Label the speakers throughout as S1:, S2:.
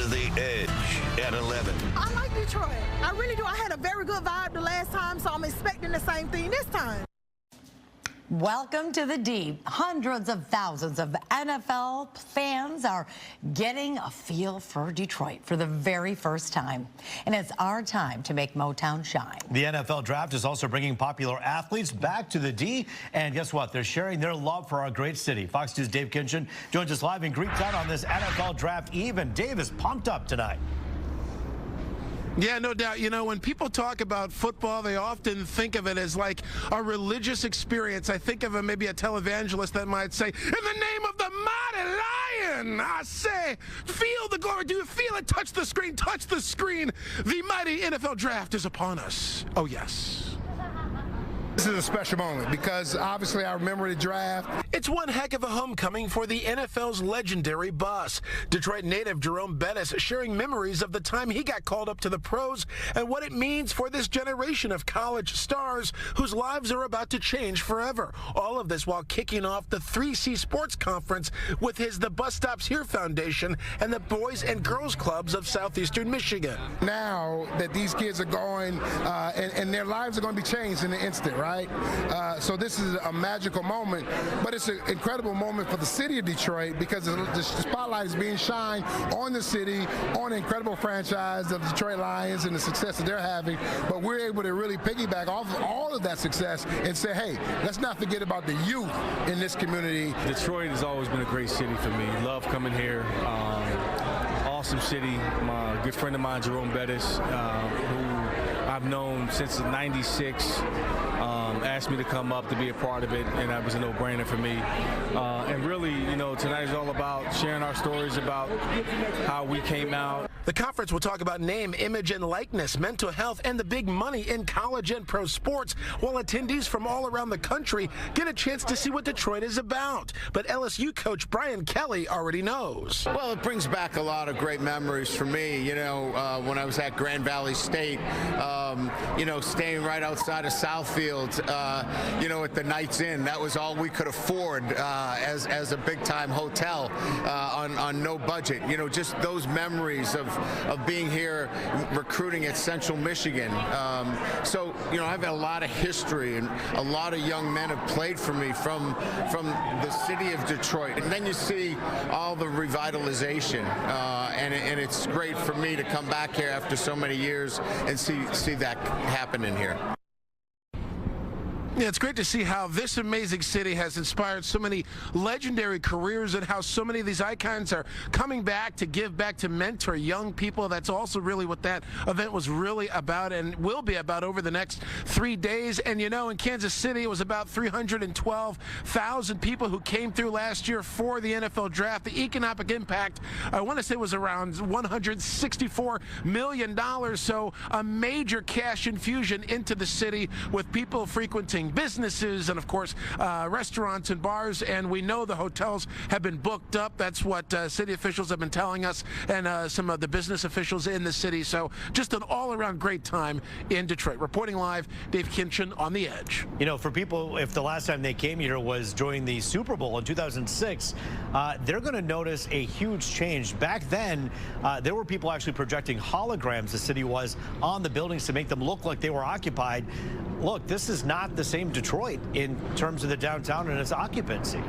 S1: The Edge at 11.
S2: I like Detroit. I really do. I had a very good vibe the last time, so I'm expecting the same thing this time.
S3: Welcome to the D. Hundreds of thousands of NFL fans are getting a feel for Detroit for the very first time. And it's our time to make Motown shine.
S4: The NFL draft is also bringing popular athletes back to the D. And guess what? They're sharing their love for our great city. Fox News' Dave Kinchin joins us live in Greektown on this NFL draft eve. And Dave is pumped up tonight.
S5: Yeah, no doubt. You know, when people talk about football, they often think of it as like a religious experience. I think of maybe a televangelist that might say, in the name of the mighty lion, I say, feel the glory. Do you feel it? Touch the screen. Touch the screen. The mighty NFL draft is upon us. Oh, yes.
S6: This is a special moment because obviously I remember the draft.
S5: It's one heck of a homecoming for the NFL's legendary boss. Detroit native Jerome Bettis sharing memories of the time he got called up to the pros and what it means for this generation of college stars whose lives are about to change forever. All of this while kicking off the 3C Sports Conference with his The Bus Stops Here Foundation and the Boys and Girls Clubs of Southeastern Michigan.
S6: Now that these kids are going and their lives are going to be changed in an instant, right? So this is a magical moment, but it's an incredible moment for the city of Detroit because the spotlight is being shined on the city, on an incredible franchise of the Detroit Lions and the success that they're having. But we're able to really piggyback off of all of that success and say, hey, let's not forget about the youth in this community.
S7: Detroit has always been a great city for me. Love coming here. Awesome city. My good friend of mine, Jerome Bettis, who I've known since '96, asked me to come up to be a part of it, and that was a no-brainer for me. And really, you know, tonight is all about sharing our stories about how we came out.
S5: The conference will talk about name, image, and likeness, mental health, and the big money in college and pro sports, while attendees from all around the country get a chance to see what Detroit is about. But LSU coach Brian Kelly already knows.
S8: Well, it brings back a lot of great memories for me. You know, when I was at Grand Valley State, you know, staying right outside of Southfield, you know, at the Knights Inn, that was all we could afford as a big-time hotel on no budget. You know, just those memories of being here recruiting at Central Michigan. So, you know, I've had a lot of history, and a lot of young men have played for me from the city of Detroit. And then you see all the revitalization, and it's great for me to come back here after so many years and see that happening here.
S5: Yeah, it's great to see how this amazing city has inspired so many legendary careers and how so many of these icons are coming back to give back to mentor young people. That's also really what that event was really about and will be about over the next 3 days. And, you know, in Kansas City, it was about 312,000 people who came through last year for the NFL draft. The economic impact, I want to say, was around $164 million. So a major cash infusion into the city with people frequenting businesses and, of course, restaurants and bars, and we know the hotels have been booked up. That's what city officials have been telling us, and some of the business officials in the city. So just an all-around great time in Detroit. Reporting live, Dave Kinchin on The Edge.
S4: You know, for people, if the last time they came here was during the Super Bowl in 2006, they're going to notice a huge change. Back then, there were people actually projecting holograms, the city was, on the buildings to make them look like they were occupied. Look, this is not the same Detroit in terms of the downtown and its occupancy.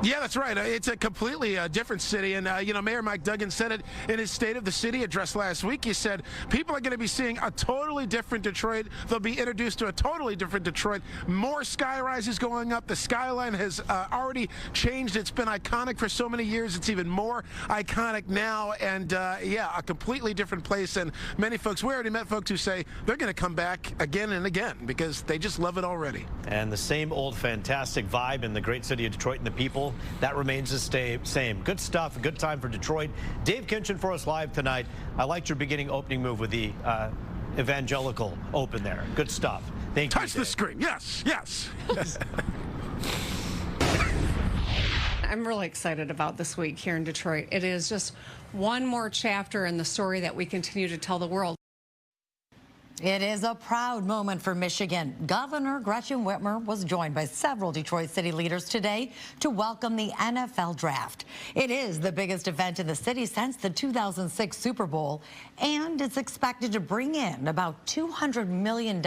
S5: Yeah, that's right. It's a completely different city. And, you know, Mayor Mike Duggan said it in his State of the City address last week. He said people are going to be seeing a totally different Detroit. They'll be introduced to a totally different Detroit. More sky rises going up. The skyline has already changed. It's been iconic for so many years. It's even more iconic now. And, yeah, a completely different place. And many folks, we already met folks who say they're going to come back again and again because they just love it already.
S4: And the same old fantastic vibe in the great city of Detroit and the people, that remains the same. Good stuff, good time for Detroit. Dave Kinchin for us live tonight. I liked your beginning opening move with the evangelical open there. Good stuff. Thank you.
S5: Touch the screen. Yes, yes.
S9: I'm really excited about this week here in Detroit. It is just one more chapter in the story that we continue to tell the world.
S3: It is a proud moment for Michigan. Governor Gretchen Whitmer was joined by several Detroit city leaders today to welcome the NFL draft. It is the biggest event in the city since the 2006 Super Bowl, and it's expected to bring in about $200 million.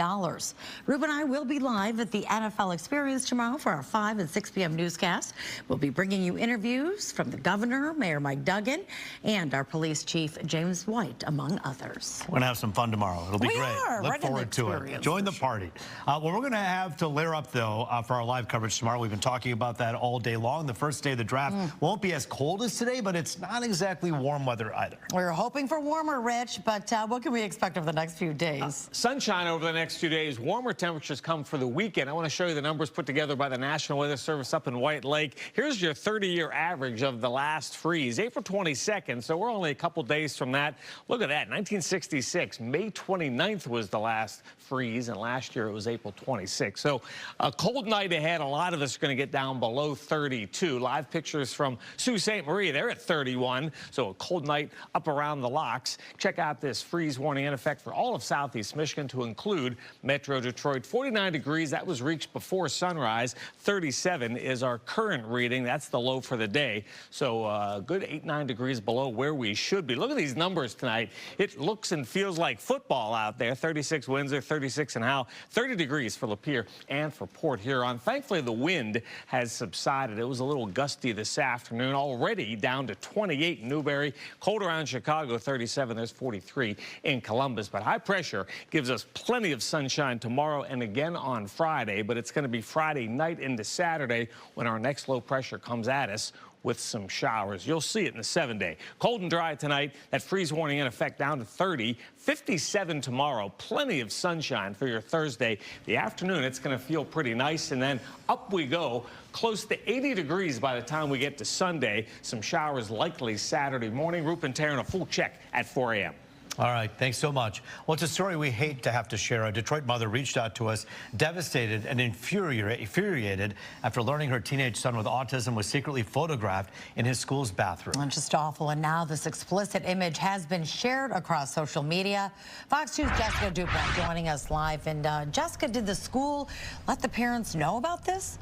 S3: Ruben and I will be live at the NFL Experience tomorrow for our 5 and 6 p.m. newscast. We'll be bringing you interviews from the governor, Mayor Mike Duggan, and our police chief, James White, among others.
S4: We're going to have some fun tomorrow. It'll be great. Look
S3: right
S4: forward to it. Join the party. Well, we're going to have to layer up, though, for our live coverage tomorrow. We've been talking about that all day long. The first day of the draft won't be as cold as today, but it's not exactly warm weather either.
S3: We're hoping for warmer, Rich, but what can we expect over the next few days?
S10: Sunshine over the next few days. Warmer temperatures come for the weekend. I want to show you the numbers put together by the National Weather Service up in White Lake. Here's your 30-year average of the last freeze, April 22nd, so we're only a couple days from that. Look at that, 1966, May 29th was the last freeze, and last year it was April 26th. So a cold night ahead. A lot of us are going to get down below 32. Live pictures from Sault Ste. Marie. They're at 31. So a cold night up around the locks. Check out this freeze warning in effect for all of southeast Michigan to include Metro Detroit. 49 degrees. That was reached before sunrise. 37 is our current reading. That's the low for the day. So good 8-9 degrees below where we should be. Look at these numbers tonight. It looks and feels like football out there. 36 Windsor, 36 in Howe, 30 degrees for Lapeer and for Port Huron. Thankfully, the wind has subsided. It was a little gusty this afternoon, already down to 28 in Newberry. Cold around Chicago, 37. There's 43 in Columbus. But high pressure gives us plenty of sunshine tomorrow and again on Friday. But it's going to be Friday night into Saturday when our next low pressure comes at us with some showers. You'll see it in the 7-day. Cold and dry tonight. That freeze warning in effect down to 30. 57 tomorrow. Plenty of sunshine for your Thursday. The afternoon, it's going to feel pretty nice. And then up we go. Close to 80 degrees by the time we get to Sunday. Some showers likely Saturday morning. Rupen Taryn, a full check at 4 a.m.
S4: All right, thanks so much. Well, it's a story we hate to have to share. A Detroit mother reached out to us, devastated and infuriated after learning her teenage son with autism was secretly photographed in his school's bathroom.
S3: It's just awful. And now this explicit image has been shared across social media. Fox 2's Jessica Dupont joining us live. And Jessica, did the school let the parents know about this?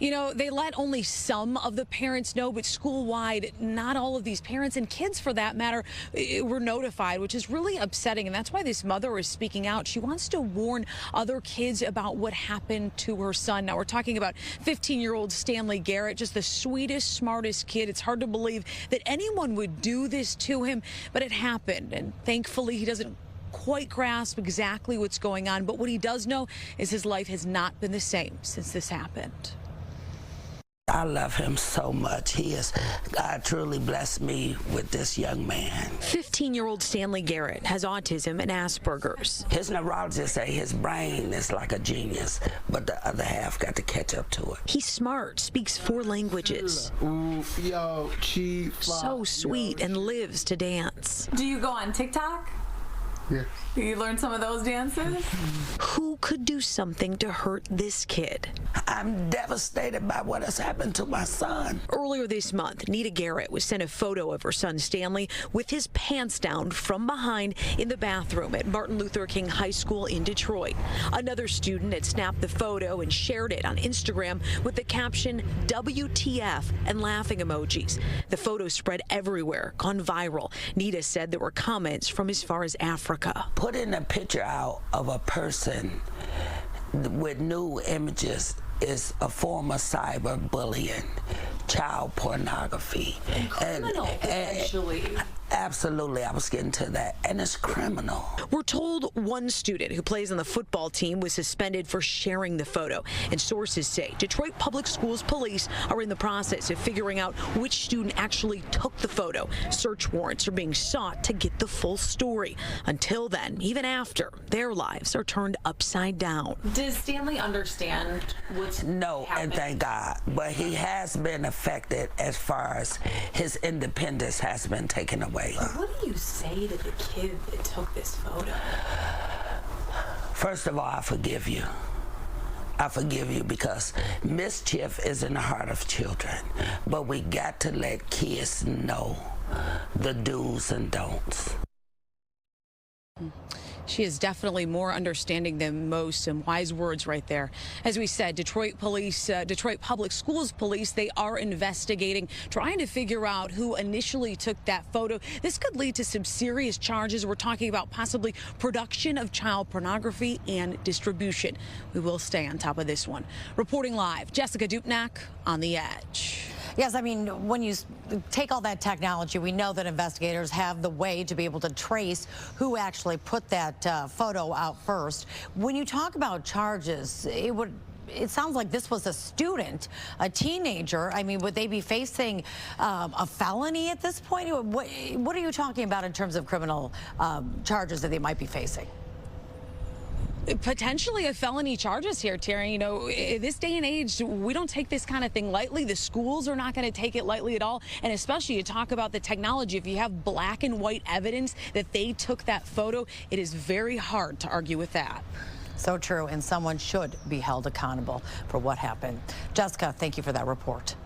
S11: You know, they let only some of the parents know, but school-wide, not all of these parents and kids, for that matter, were notified, which is really upsetting. And that's why this mother is speaking out. She wants to warn other kids about what happened to her son. Now, we're talking about 15-year-old Stanley Garrett, just the sweetest, smartest kid. It's hard to believe that anyone would do this to him, but it happened. And thankfully, he doesn't quite grasp exactly what's going on. But what he does know is his life has not been the same since this happened.
S12: I love him so much. God truly blessed me with this young man.
S11: 15-year-old Stanley Garrett has autism and Asperger's.
S12: His neurologist say his brain is like a genius, but the other half got to catch up to it.
S11: He's smart, speaks 4 languages. So sweet and lives to dance.
S13: Do you go on TikTok?
S6: Yeah.
S13: You learn some of those dances?
S11: Who could do something to hurt this kid?
S12: I'm devastated by what has happened to my son.
S11: Earlier this month, Nita Garrett was sent a photo of her son Stanley with his pants down from behind in the bathroom at Martin Luther King High School in Detroit. Another student had snapped the photo and shared it on Instagram with the caption WTF and laughing emojis. The photo spread everywhere, gone viral. Nita said there were comments from as far as Africa.
S12: Putting a picture out of a person with new images is a form of cyberbullying, child pornography.
S13: And criminal, potentially.
S12: Absolutely, I was getting to that, and it's criminal.
S11: We're told one student who plays on the football team was suspended for sharing the photo, and sources say Detroit Public Schools police are in the process of figuring out which student actually took the photo. Search warrants are being sought to get the full story. Until then, even after, their lives are turned upside down.
S13: Does Stanley understand what's happening?
S12: And thank God, but he has been affected as far as his independence has been taken away.
S13: What do you say to the kid that took this photo?
S12: First of all, I forgive you. I forgive you because mischief is in the heart of children. But we got to let kids know the do's and don'ts.
S11: She is definitely more understanding than most. Some wise words right there. As we said, Detroit police, Detroit Public Schools police, they are investigating, trying to figure out who initially took that photo. This could lead to some serious charges. We're talking about possibly production of child pornography and distribution. We will stay on top of this one. Reporting live, Jessica Dupnack on The Edge.
S3: Yes, I mean, when you take all that technology, we know that investigators have the way to be able to trace who actually put that photo out first. When you talk about charges, it sounds like this was a student, a teenager. I mean, would they be facing a felony at this point? What are you talking about in terms of criminal charges that they might be facing?
S11: Potentially a felony charges here, Terry. You know, in this day and age, we don't take this kind of thing lightly. The schools are not going to take it lightly at all. And especially you talk about the technology. If you have black and white evidence that they took that photo, it is very hard to argue with that.
S3: So true. And someone should be held accountable for what happened. Jessica, thank you for that report.